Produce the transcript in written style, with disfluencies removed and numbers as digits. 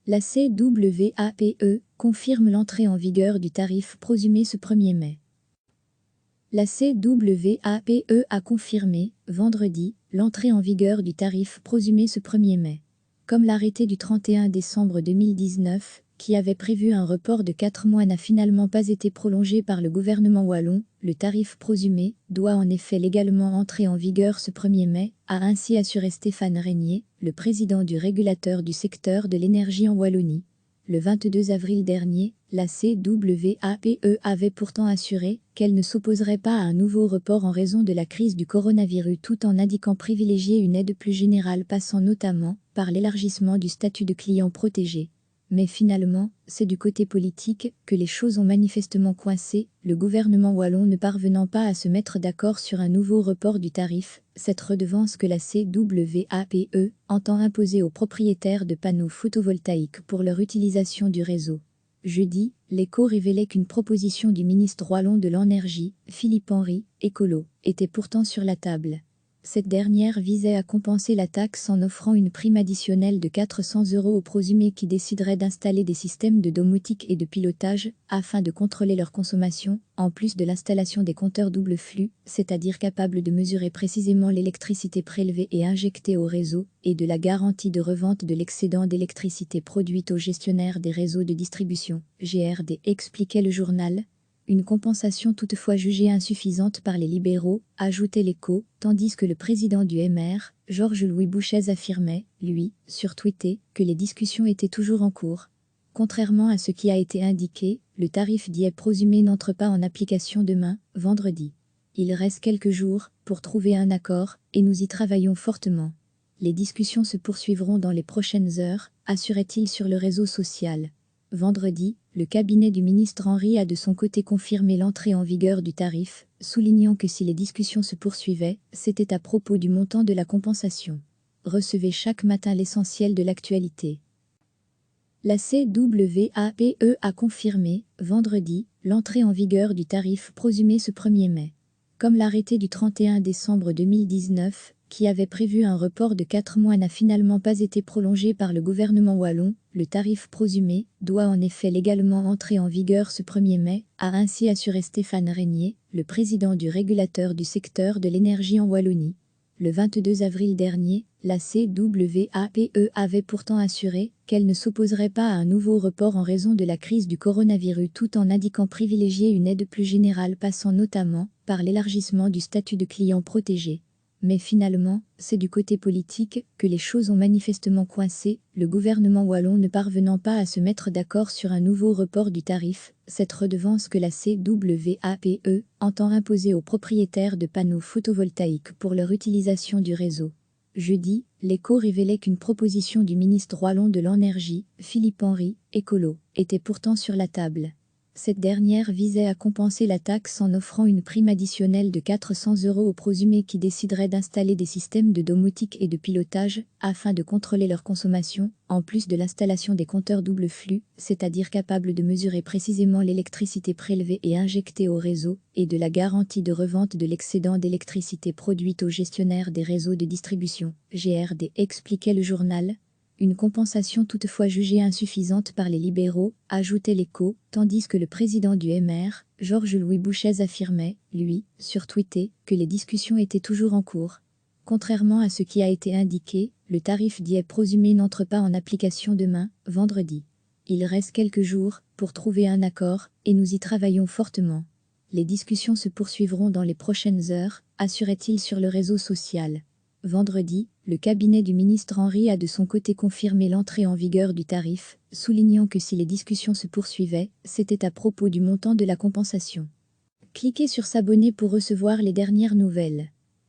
La CWAPE confirme l'entrée en vigueur du tarif prosumé ce 1er mai. La CWAPE a confirmé, vendredi, l'entrée en vigueur du tarif prosumé ce 1er mai. Comme l'arrêté du 31 décembre 2019, qui avait prévu un report de 4 mois n'a finalement pas été prolongé par le gouvernement wallon, le tarif prosumé doit en effet légalement entrer en vigueur ce 1er mai, a ainsi assuré Stéphane Régnier, le président du régulateur du secteur de l'énergie en Wallonie. Le 22 avril dernier, la CWAPE avait pourtant assuré qu'elle ne s'opposerait pas à un nouveau report en raison de la crise du coronavirus tout en indiquant privilégier une aide plus générale passant notamment par l'élargissement du statut de client protégé. Mais finalement, c'est du côté politique que les choses ont manifestement coincé, le gouvernement wallon ne parvenant pas à se mettre d'accord sur un nouveau report du tarif, cette redevance que la CWAPE entend imposer aux propriétaires de panneaux photovoltaïques pour leur utilisation du réseau. Jeudi, l'Écho révélait qu'une proposition du ministre wallon de l'Énergie, Philippe Henry, écolo, était pourtant sur la table. Cette dernière visait à compenser la taxe en offrant une prime additionnelle de 400 € aux prosumés qui décideraient d'installer des systèmes de domotique et de pilotage afin de contrôler leur consommation, en plus de l'installation des compteurs double flux, c'est-à-dire capables de mesurer précisément l'électricité prélevée et injectée au réseau, et de la garantie de revente de l'excédent d'électricité produite au gestionnaire des réseaux de distribution, GRD, expliquait le journal. Une compensation toutefois jugée insuffisante par les libéraux, ajoutait l'Écho, tandis que le président du MR, Georges-Louis Bouchez affirmait, lui, sur Twitter, que les discussions étaient toujours en cours. Contrairement à ce qui a été indiqué, le tarif dit prosumé n'entre pas en application demain, vendredi. Il reste quelques jours pour trouver un accord, et nous y travaillons fortement. Les discussions se poursuivront dans les prochaines heures, assurait-il sur le réseau social. Vendredi, le cabinet du ministre Henry a de son côté confirmé l'entrée en vigueur du tarif, soulignant que si les discussions se poursuivaient, c'était à propos du montant de la compensation. Recevez chaque matin l'essentiel de l'actualité. La CWAPE a confirmé, vendredi, l'entrée en vigueur du tarif prosumé ce 1er mai. Comme l'arrêté du 31 décembre 2019, qui avait prévu un report de 4 mois n'a finalement pas été prolongé par le gouvernement wallon, le tarif prosumé doit en effet légalement entrer en vigueur ce 1er mai, a ainsi assuré Stéphane Régnier, le président du régulateur du secteur de l'énergie en Wallonie. Le 22 avril dernier, la CWAPE avait pourtant assuré qu'elle ne s'opposerait pas à un nouveau report en raison de la crise du coronavirus tout en indiquant privilégier une aide plus générale passant notamment par l'élargissement du statut de client protégé. Mais finalement, c'est du côté politique que les choses ont manifestement coincé, le gouvernement wallon ne parvenant pas à se mettre d'accord sur un nouveau report du tarif, cette redevance que la CWAPE entend imposer aux propriétaires de panneaux photovoltaïques pour leur utilisation du réseau. Jeudi, l'Écho révélait qu'une proposition du ministre wallon de l'Énergie, Philippe Henry, écolo, était pourtant sur la table. Cette dernière visait à compenser la taxe en offrant une prime additionnelle de 400 € aux prosumés qui décideraient d'installer des systèmes de domotique et de pilotage afin de contrôler leur consommation, en plus de l'installation des compteurs double flux, c'est-à-dire capables de mesurer précisément l'électricité prélevée et injectée au réseau, et de la garantie de revente de l'excédent d'électricité produite au gestionnaire des réseaux de distribution, GRD, expliquait le journal. Une compensation toutefois jugée insuffisante par les libéraux, ajoutait l'Écho, tandis que le président du MR, Georges-Louis Bouchez affirmait, lui, sur Twitter, que les discussions étaient toujours en cours. Contrairement à ce qui a été indiqué, le tarif dit prosumé n'entre pas en application demain, vendredi. Il reste quelques jours pour trouver un accord, et nous y travaillons fortement. Les discussions se poursuivront dans les prochaines heures, assurait-il sur le réseau social. Vendredi, le cabinet du ministre Henry a de son côté confirmé l'entrée en vigueur du tarif, soulignant que si les discussions se poursuivaient, c'était à propos du montant de la compensation. Cliquez sur s'abonner pour recevoir les dernières nouvelles.